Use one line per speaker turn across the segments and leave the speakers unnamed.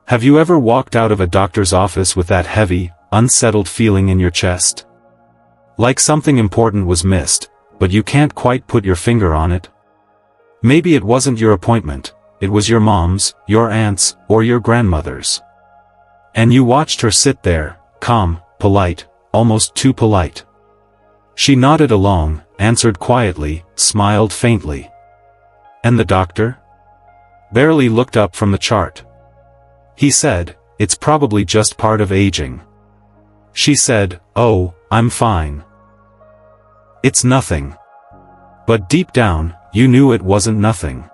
Have you ever walked out of a doctor's office with that heavy, unsettled feeling in your chest? Like something important was missed, but you can't quite put your finger on it? Maybe it wasn't your appointment, it was your mom's, your aunt's, or your grandmother's. And you watched her sit there, calm, polite, almost too polite. She nodded along, answered quietly, smiled faintly. And the doctor? Barely looked up from the chart. He said, "It's probably just part of aging." She said, "Oh, I'm fine. It's nothing." But deep down, you knew it wasn't nothing.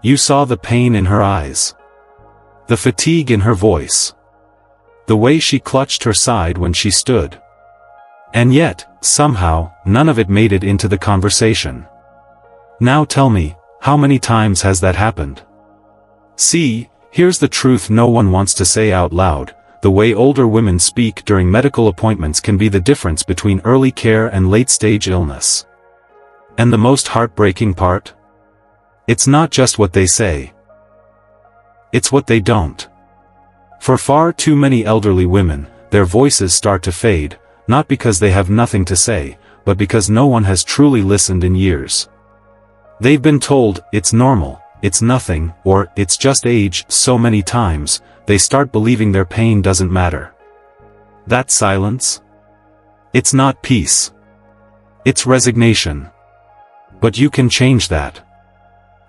You saw the pain in her eyes. The fatigue in her voice. The way she clutched her side when she stood. And yet, somehow, none of it made it into the conversation. Now tell me, how many times has that happened? See, here's the truth no one wants to say out loud: the way older women speak during medical appointments can be the difference between early care and late-stage illness. And the most heartbreaking part? It's not just what they say. It's what they don't. For far too many elderly women, their voices start to fade, not because they have nothing to say, but because no one has truly listened in years. They've been told, "It's normal, it's nothing," or "It's just age," so many times, they start believing their pain doesn't matter. That silence? It's not peace. It's resignation. But you can change that.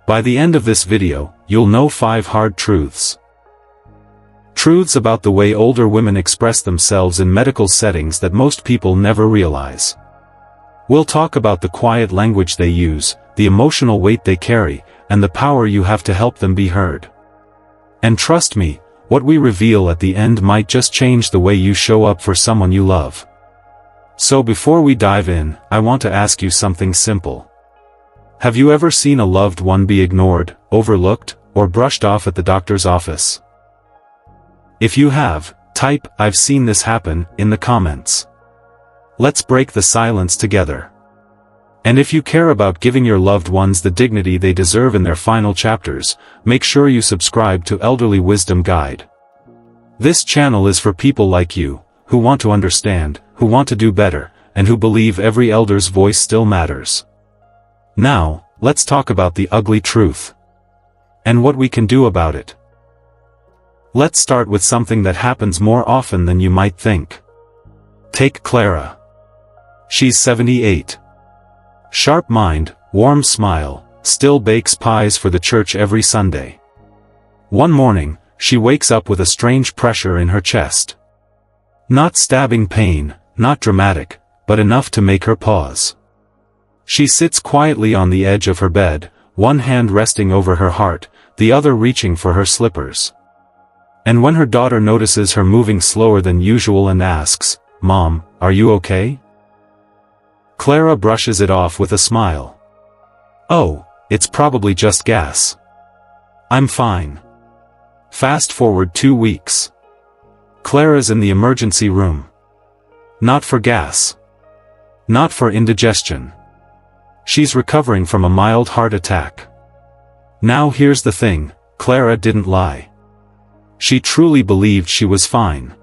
By the end of this video, you'll know 5 hard truths. Truths about the way older women express themselves in medical settings that most people never realize. We'll talk about the quiet language they use, the emotional weight they carry, and the power you have to help them be heard. And trust me, what we reveal at the end might just change the way you show up for someone you love. So before we dive in, I want to ask you something simple. Have you ever seen a loved one be ignored, overlooked, or brushed off at the doctor's office? If you have, type "I've seen this happen" in the comments. Let's break the silence together. And if you care about giving your loved ones the dignity they deserve in their final chapters, make sure you subscribe to Elderly Wisdom Guide. This channel is for people like you, who want to understand, who want to do better, and who believe every elder's voice still matters. Now, let's talk about the ugly truth. And what we can do about it. Let's start with something that happens more often than you might think. Take Clara. She's 78. Sharp mind, warm smile, still bakes pies for the church every Sunday. One morning, she wakes up with a strange pressure in her chest. Not stabbing pain, not dramatic, but enough to make her pause. She sits quietly on the edge of her bed, one hand resting over her heart, the other reaching for her slippers. And when her daughter notices her moving slower than usual and asks, "Mom, are you okay?" Clara brushes it off with a smile. "Oh, it's probably just gas. I'm fine." Fast forward 2 weeks. Clara's in the emergency room. Not for gas. Not for indigestion. She's recovering from a mild heart attack. Now here's the thing, Clara didn't lie. She truly believed she was fine.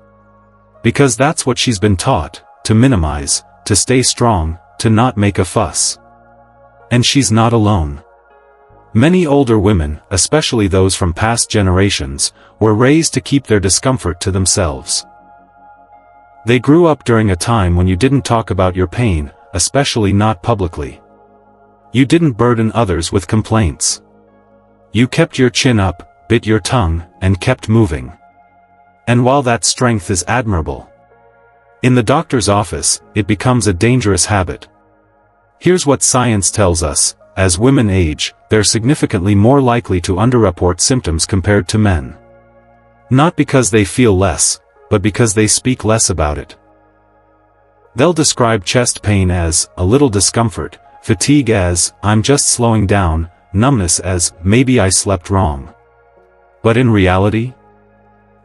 Because that's what she's been taught, to minimize, to stay strong, to not make a fuss. And she's not alone. Many older women, especially those from past generations, were raised to keep their discomfort to themselves. They grew up during a time when you didn't talk about your pain, especially not publicly. You didn't burden others with complaints. You kept your chin up, bit your tongue, and kept moving. And while that strength is admirable, in the doctor's office, it becomes a dangerous habit. Here's what science tells us: as women age, they're significantly more likely to underreport symptoms compared to men. Not because they feel less, but because they speak less about it. They'll describe chest pain as a little discomfort, fatigue as "I'm just slowing down," numbness as "maybe I slept wrong." But in reality,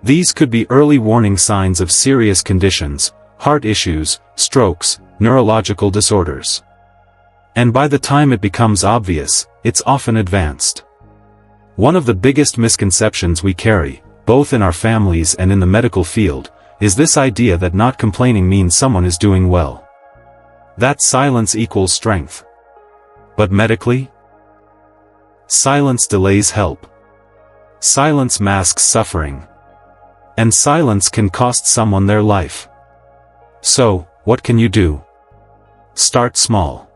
these could be early warning signs of serious conditions, heart issues, strokes, neurological disorders. And by the time it becomes obvious, it's often advanced. One of the biggest misconceptions we carry, both in our families and in the medical field, is this idea that not complaining means someone is doing well. That silence equals strength. But medically? Silence delays help. Silence masks suffering. And silence can cost someone their life. So, what can you do? Start small.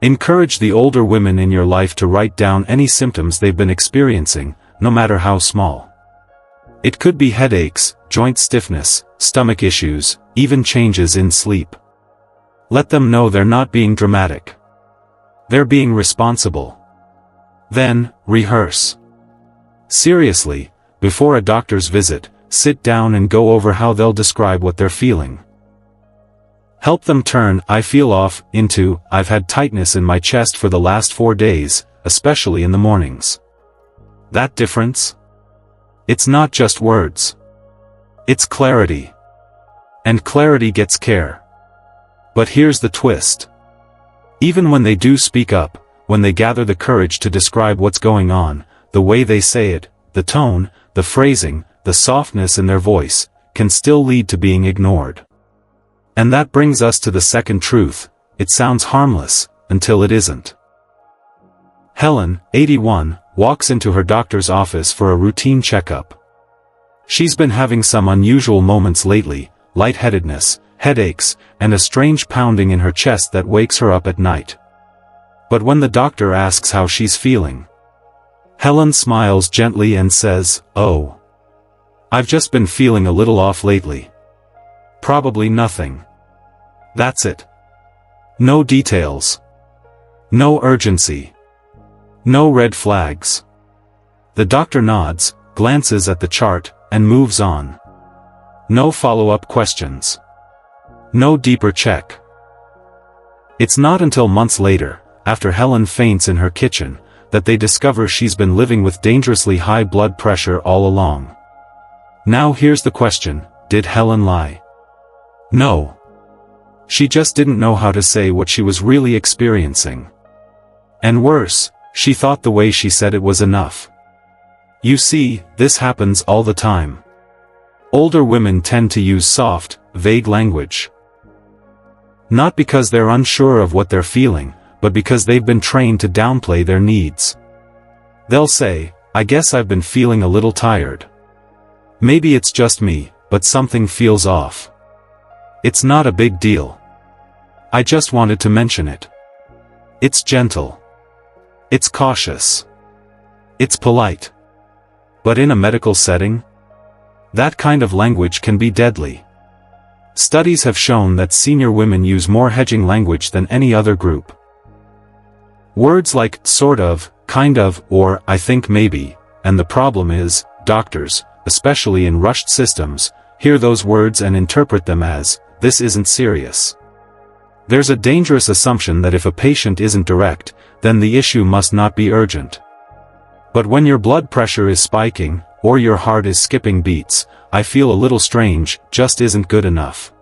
Encourage the older women in your life to write down any symptoms they've been experiencing, no matter how small. It could be headaches, joint stiffness, stomach issues, even changes in sleep. Let them know they're not being dramatic. They're being responsible. Then, rehearse. Seriously, before a doctor's visit, sit down and go over how they'll describe what they're feeling. Help them turn "I feel off" into "I've had tightness in my chest for the last 4 days, especially in the mornings." That difference? It's not just words. It's clarity. And clarity gets care. But here's the twist. Even when they do speak up, when they gather the courage to describe what's going on, the way they say it, the tone, the phrasing, the softness in their voice, can still lead to being ignored. And that brings us to the second truth: it sounds harmless, until it isn't. Helen, 81, walks into her doctor's office for a routine checkup. She's been having some unusual moments lately: lightheadedness, headaches, and a strange pounding in her chest that wakes her up at night. But when the doctor asks how she's feeling, Helen smiles gently and says, "Oh, I've just been feeling a little off lately. Probably nothing." That's it. No details. No urgency. No red flags. The doctor nods, glances at the chart, and moves on. No follow-up questions. No deeper check. It's not until months later, after Helen faints in her kitchen, that they discover she's been living with dangerously high blood pressure all along. Now here's the question: did Helen lie? No. She just didn't know how to say what she was really experiencing. And worse, she thought the way she said it was enough. You see, this happens all the time. Older women tend to use soft, vague language. Not because they're unsure of what they're feeling, but because they've been trained to downplay their needs. They'll say, "I guess I've been feeling a little tired. Maybe it's just me, but something feels off. It's not a big deal. I just wanted to mention it." It's gentle. It's cautious. It's polite. But in a medical setting, that kind of language can be deadly. Studies have shown that senior women use more hedging language than any other group. Words like "sort of," "kind of," or "I think maybe," and the problem is, doctors, especially in rushed systems, hear those words and interpret them as, "This isn't serious." There's a dangerous assumption that if a patient isn't direct, then the issue must not be urgent. But when your blood pressure is spiking, or your heart is skipping beats, "I feel a little strange" just isn't good enough.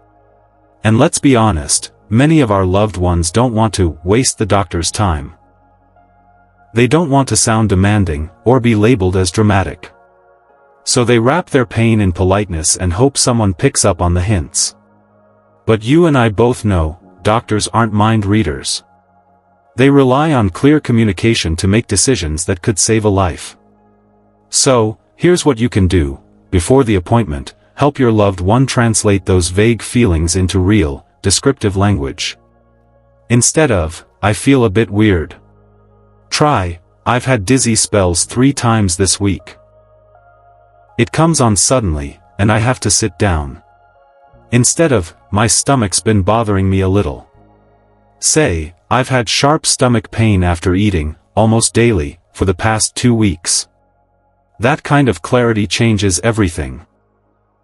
And let's be honest, many of our loved ones don't want to waste the doctor's time. They don't want to sound demanding, or be labeled as dramatic. So they wrap their pain in politeness and hope someone picks up on the hints. But you and I both know, doctors aren't mind readers. They rely on clear communication to make decisions that could save a life. So, here's what you can do: before the appointment, help your loved one translate those vague feelings into real, descriptive language. Instead of, "I feel a bit weird," try, "I've had dizzy spells 3 times this week. It comes on suddenly, and I have to sit down." Instead of, "My stomach's been bothering me a little," say, "I've had sharp stomach pain after eating, almost daily, for the past 2 weeks." That kind of clarity changes everything.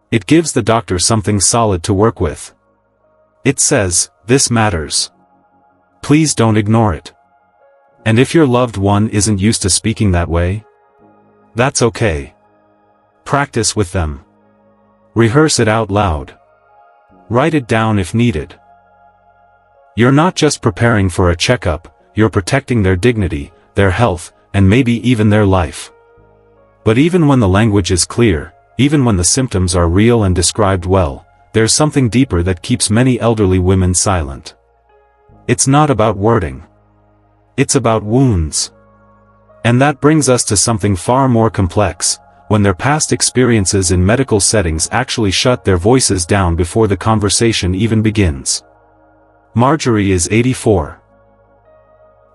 It gives the doctor something solid to work with. It says, "This matters. Please don't ignore it." And if your loved one isn't used to speaking that way, that's okay. Practice with them. Rehearse it out loud. Write it down if needed. You're not just preparing for a checkup, you're protecting their dignity, their health, and maybe even their life. But even when the language is clear, even when the symptoms are real and described well, there's something deeper that keeps many elderly women silent. It's not about wording. It's about wounds. And that brings us to something far more complex, when their past experiences in medical settings actually shut their voices down before the conversation even begins. Marjorie is 84.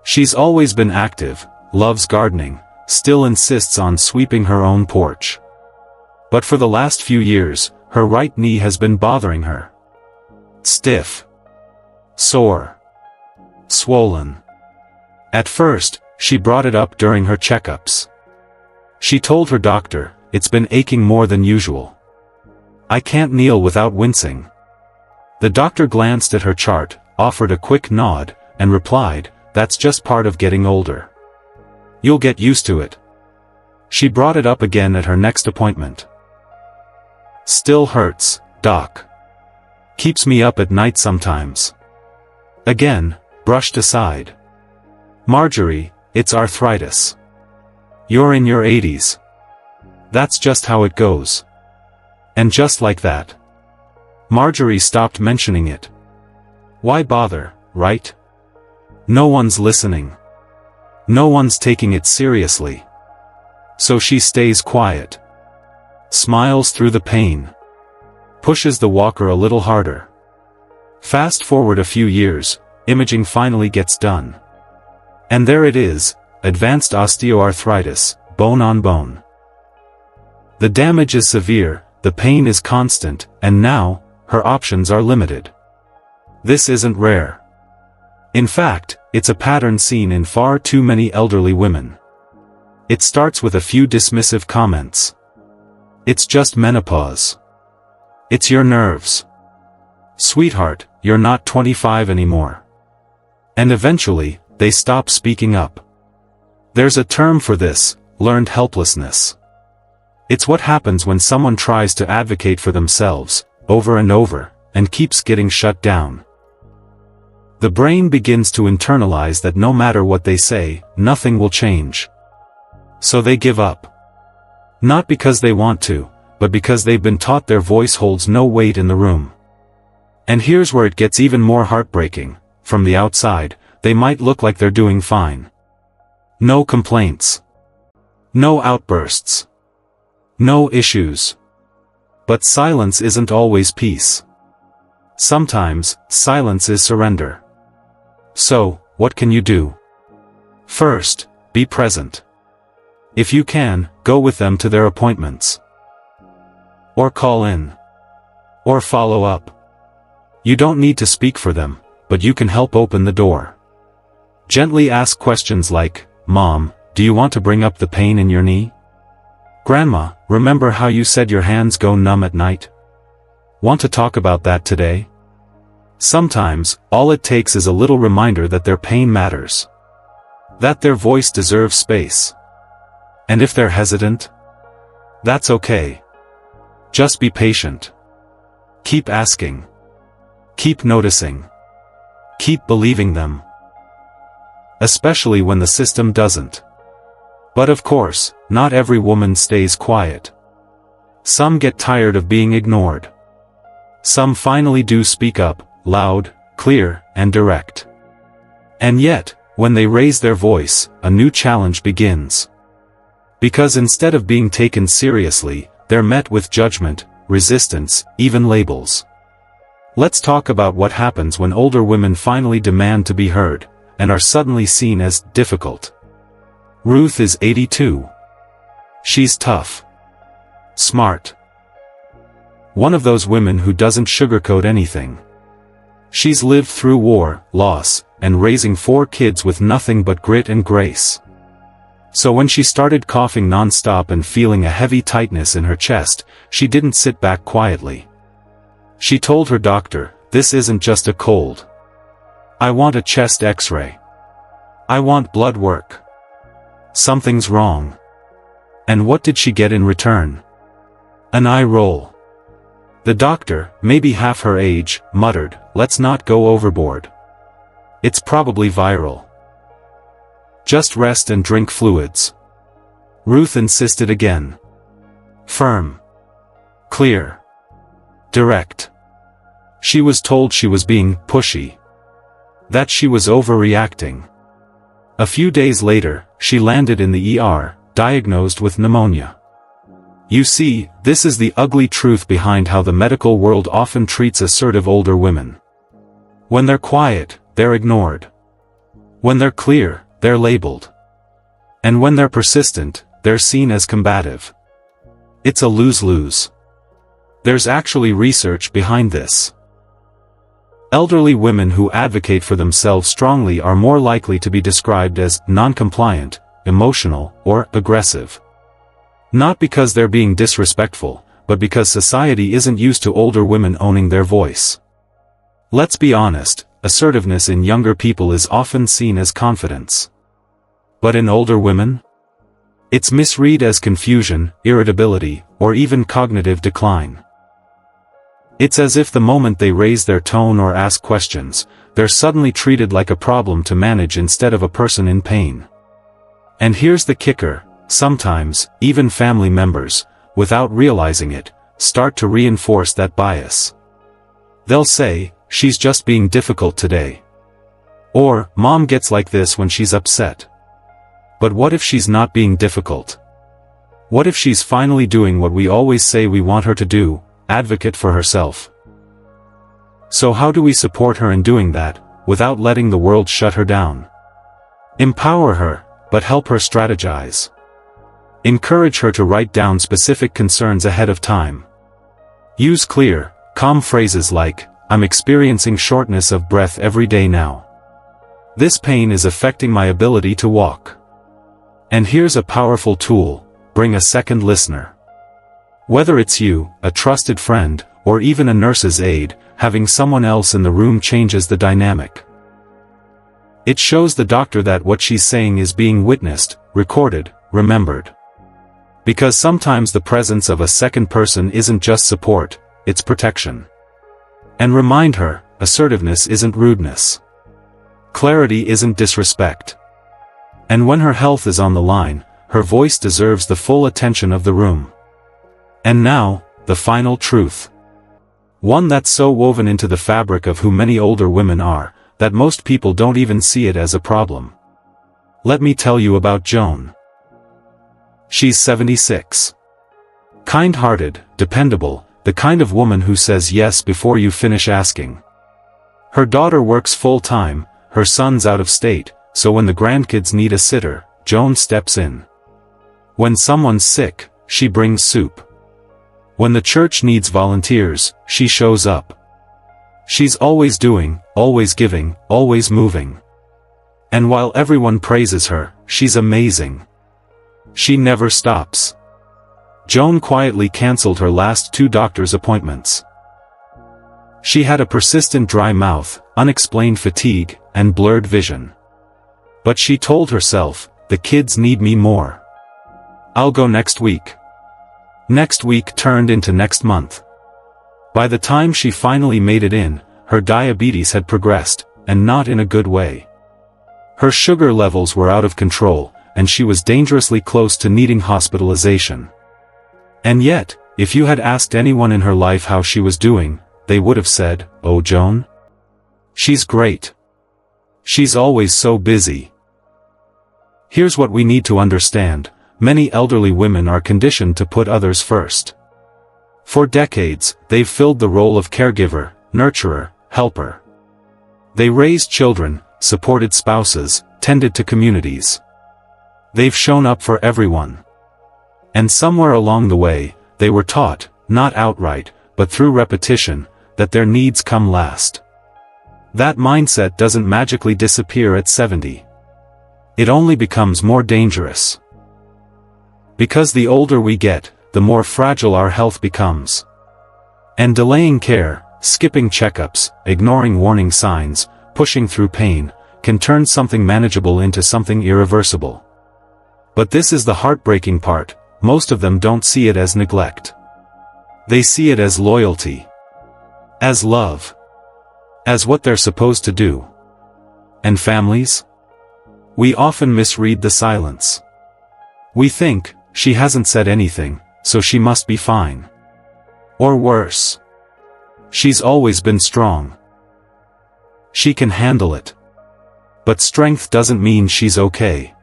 She's always been active, loves gardening, still insists on sweeping her own porch. But for the last few years, her right knee has been bothering her. Stiff. Sore. Swollen. At first, she brought it up during her checkups. She told her doctor, "It's been aching more than usual. I can't kneel without wincing." The doctor glanced at her chart, offered a quick nod, and replied, "That's just part of getting older. You'll get used to it." She brought it up again at her next appointment. "Still hurts, doc. Keeps me up at night sometimes." Again, brushed aside. "Marjorie, it's arthritis. You're in your 80s. That's just how it goes." And just like that, Marjorie stopped mentioning it. Why bother, right? No one's listening. No one's taking it seriously. So she stays quiet. Smiles through the pain. Pushes the walker a little harder. Fast forward a few years, imaging finally gets done. And there it is, advanced osteoarthritis, bone on bone. The damage is severe, the pain is constant, and now, her options are limited. This isn't rare. In fact, it's a pattern seen in far too many elderly women. It starts with a few dismissive comments. "It's just menopause. It's your nerves. Sweetheart, you're not 25 anymore." And eventually, they stop speaking up. There's a term for this, learned helplessness. It's what happens when someone tries to advocate for themselves, over and over, and keeps getting shut down. The brain begins to internalize that no matter what they say, nothing will change. So they give up. Not because they want to, but because they've been taught their voice holds no weight in the room. And here's where it gets even more heartbreaking. From the outside, they might look like they're doing fine. No complaints. No outbursts. No issues. But silence isn't always peace. Sometimes, silence is surrender. So, what can you do? First, be present. If you can, go with them to their appointments. Or call in. Or follow up. You don't need to speak for them, but you can help open the door. Gently ask questions like, "Mom, do you want to bring up the pain in your knee? Grandma, remember how you said your hands go numb at night? Want to talk about that today?" Sometimes, all it takes is a little reminder that their pain matters. That their voice deserves space. And if they're hesitant, that's okay. Just be patient. Keep asking. Keep noticing. Keep believing them. Especially when the system doesn't. But of course, not every woman stays quiet. Some get tired of being ignored. Some finally do speak up, loud, clear, and direct. And yet, when they raise their voice, a new challenge begins. Because instead of being taken seriously, they're met with judgment, resistance, even labels. Let's talk about what happens when older women finally demand to be heard, and are suddenly seen as difficult. Ruth is 82. She's tough. Smart. One of those women who doesn't sugarcoat anything. She's lived through war, loss, and raising 4 kids with nothing but grit and grace. So when she started coughing non-stop and feeling a heavy tightness in her chest, she didn't sit back quietly. She told her doctor, "This isn't just a cold. I want a chest X-ray. I want blood work. Something's wrong." And what did she get in return? An eye roll. The doctor, maybe half her age, muttered, "Let's not go overboard. It's probably viral. Just rest and drink fluids." Ruth insisted again. Firm. Clear. Direct. She was told she was being pushy. That she was overreacting. A few days later, she landed in the ER, diagnosed with pneumonia. You see, this is the ugly truth behind how the medical world often treats assertive older women. When they're quiet, they're ignored. When they're clear, they're labeled. And when they're persistent, they're seen as combative. It's a lose-lose. There's actually research behind this. Elderly women who advocate for themselves strongly are more likely to be described as non-compliant, emotional, or aggressive. Not because they're being disrespectful, but because society isn't used to older women owning their voice. Let's be honest, assertiveness in younger people is often seen as confidence. But in older women? It's misread as confusion, irritability, or even cognitive decline. It's as if the moment they raise their tone or ask questions, they're suddenly treated like a problem to manage instead of a person in pain. And here's the kicker, sometimes, even family members, without realizing it, start to reinforce that bias. They'll say, "She's just being difficult today." Or, "Mom gets like this when she's upset." But what if she's not being difficult? What if she's finally doing what we always say we want her to do, advocate for herself? So how do we support her in doing that, without letting the world shut her down? Empower her, but help her strategize. Encourage her to write down specific concerns ahead of time. Use clear, calm phrases like, "I'm experiencing shortness of breath every day now. This pain is affecting my ability to walk." And here's a powerful tool, bring a second listener. Whether it's you, a trusted friend, or even a nurse's aide, having someone else in the room changes the dynamic. It shows the doctor that what she's saying is being witnessed, recorded, remembered. Because sometimes the presence of a second person isn't just support, it's protection. And remind her, assertiveness isn't rudeness. Clarity isn't disrespect. And when her health is on the line, her voice deserves the full attention of the room. And now, the final truth. One that's so woven into the fabric of who many older women are, that most people don't even see it as a problem. Let me tell you about Joan. She's 76. Kind-hearted, dependable, the kind of woman who says yes before you finish asking. Her daughter works full-time, her son's out of state, so when the grandkids need a sitter, Joan steps in. When someone's sick, she brings soup. When the church needs volunteers, she shows up. She's always doing, always giving, always moving. And while everyone praises her, she's amazing. She never stops. Joan quietly cancelled her last 2 doctor's appointments. She had a persistent dry mouth, unexplained fatigue, and blurred vision. But she told herself, "The kids need me more. I'll go next week." Next week turned into next month. By the time she finally made it in, her diabetes had progressed, and not in a good way. Her sugar levels were out of control, and she was dangerously close to needing hospitalization. And yet, if you had asked anyone in her life how she was doing, they would have said, "Oh, Joan? She's great. She's always so busy." Here's what we need to understand, many elderly women are conditioned to put others first. For decades, they've filled the role of caregiver, nurturer, helper. They raised children, supported spouses, tended to communities. They've shown up for everyone. And somewhere along the way, they were taught, not outright, but through repetition, that their needs come last. That mindset doesn't magically disappear at 70. It only becomes more dangerous. Because the older we get, the more fragile our health becomes. And delaying care, skipping checkups, ignoring warning signs, pushing through pain, can turn something manageable into something irreversible. But this is the heartbreaking part, most of them don't see it as neglect. They see it as loyalty. As love. As what they're supposed to do. And families? We often misread the silence. We think, she hasn't said anything, so she must be fine. Or worse. She's always been strong. She can handle it. But strength doesn't mean she's okay.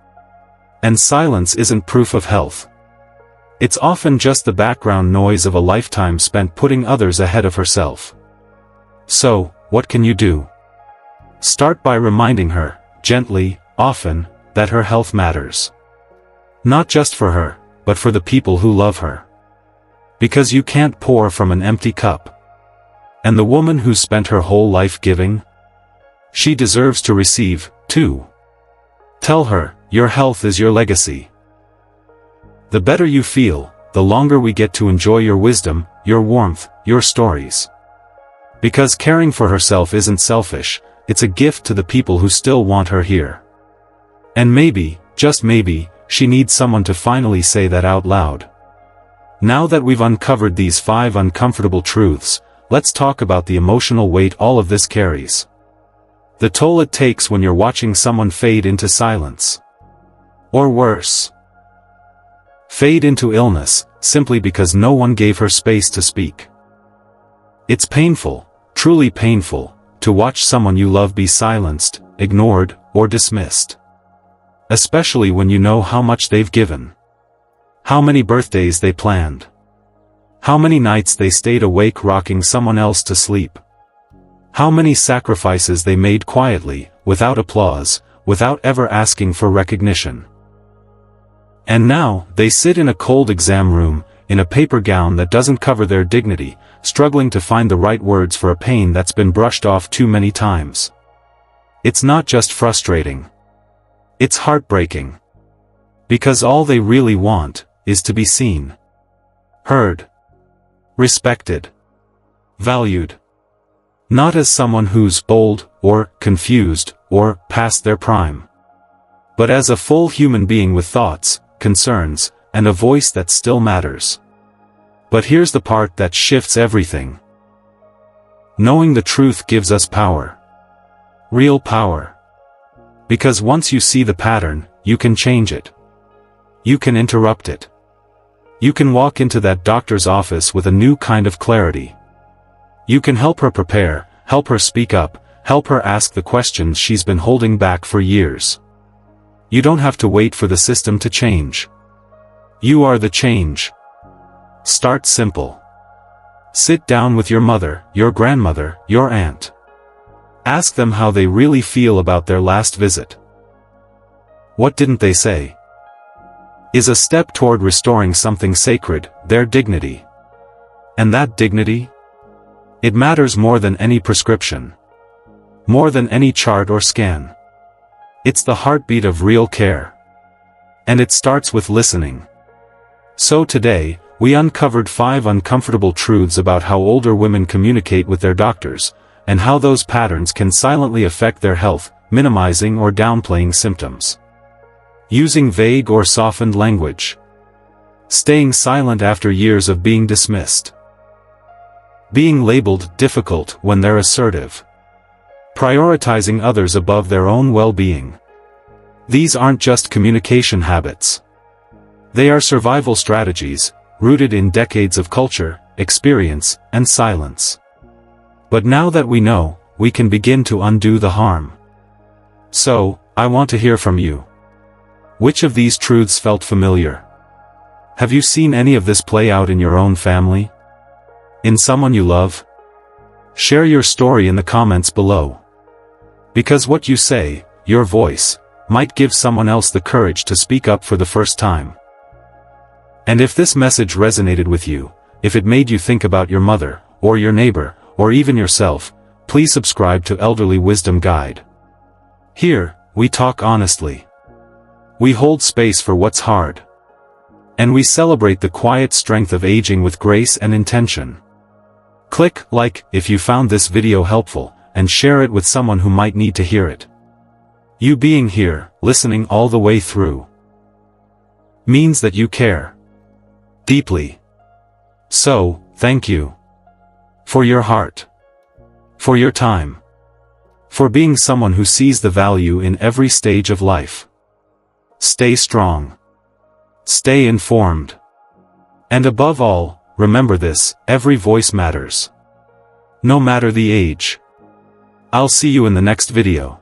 And silence isn't proof of health. It's often just the background noise of a lifetime spent putting others ahead of herself. So, what can you do? Start by reminding her, gently, often, that her health matters. Not just for her, but for the people who love her. Because you can't pour from an empty cup. And the woman who spent her whole life giving? She deserves to receive, too. Tell her, your health is your legacy. The better you feel, the longer we get to enjoy your wisdom, your warmth, your stories. Because caring for herself isn't selfish, it's a gift to the people who still want her here. And maybe, just maybe, she needs someone to finally say that out loud. Now that we've uncovered these 5 uncomfortable truths, let's talk about the emotional weight all of this carries. The toll it takes when you're watching someone fade into silence. Or worse. Fade into illness, simply because no one gave her space to speak. It's painful, truly painful, to watch someone you love be silenced, ignored, or dismissed. Especially when you know how much they've given. How many birthdays they planned. How many nights they stayed awake rocking someone else to sleep. How many sacrifices they made quietly, without applause, without ever asking for recognition. And now, they sit in a cold exam room, in a paper gown that doesn't cover their dignity, struggling to find the right words for a pain that's been brushed off too many times. It's not just frustrating. It's heartbreaking. Because all they really want, is to be seen. Heard. Respected. Valued. Not as someone who's old, or confused, or past their prime. But as a full human being with thoughts, concerns, and a voice that still matters. But here's the part that shifts everything. Knowing the truth gives us power. Real power. Because once you see the pattern, you can change it. You can interrupt it. You can walk into that doctor's office with a new kind of clarity. You can help her prepare, help her speak up, help her ask the questions she's been holding back for years. You don't have to wait for the system to change. You are the change. Start simple. Sit down with your mother, your grandmother, your aunt. Ask them how they really feel about their last visit. What didn't they say? Is a step toward restoring something sacred, their dignity. And that dignity? It matters more than any prescription. More than any chart or scan. It's the heartbeat of real care. And it starts with listening. So today, we uncovered 5 uncomfortable truths about how older women communicate with their doctors, and how those patterns can silently affect their health, minimizing or downplaying symptoms. Using vague or softened language. Staying silent after years of being dismissed. Being labeled difficult when they're assertive. Prioritizing others above their own well-being. These aren't just communication habits. They are survival strategies, rooted in decades of culture, experience, and silence. But now that we know, we can begin to undo the harm. So, I want to hear from you. Which of these truths felt familiar? Have you seen any of this play out in your own family? In someone you love? Share your story in the comments below. Because what you say, your voice, might give someone else the courage to speak up for the first time. And if this message resonated with you, if it made you think about your mother, or your neighbor, or even yourself, please subscribe to Elderly Wisdom Guide. Here, we talk honestly. We hold space for what's hard. And we celebrate the quiet strength of aging with grace and intention. Click like if you found this video helpful, and share it with someone who might need to hear it. You being here, listening all the way through, means that you care. Deeply. So, thank you. For your heart. For your time. For being someone who sees the value in every stage of life. Stay strong. Stay informed. And above all, remember this, every voice matters. No matter the age. I'll see you in the next video.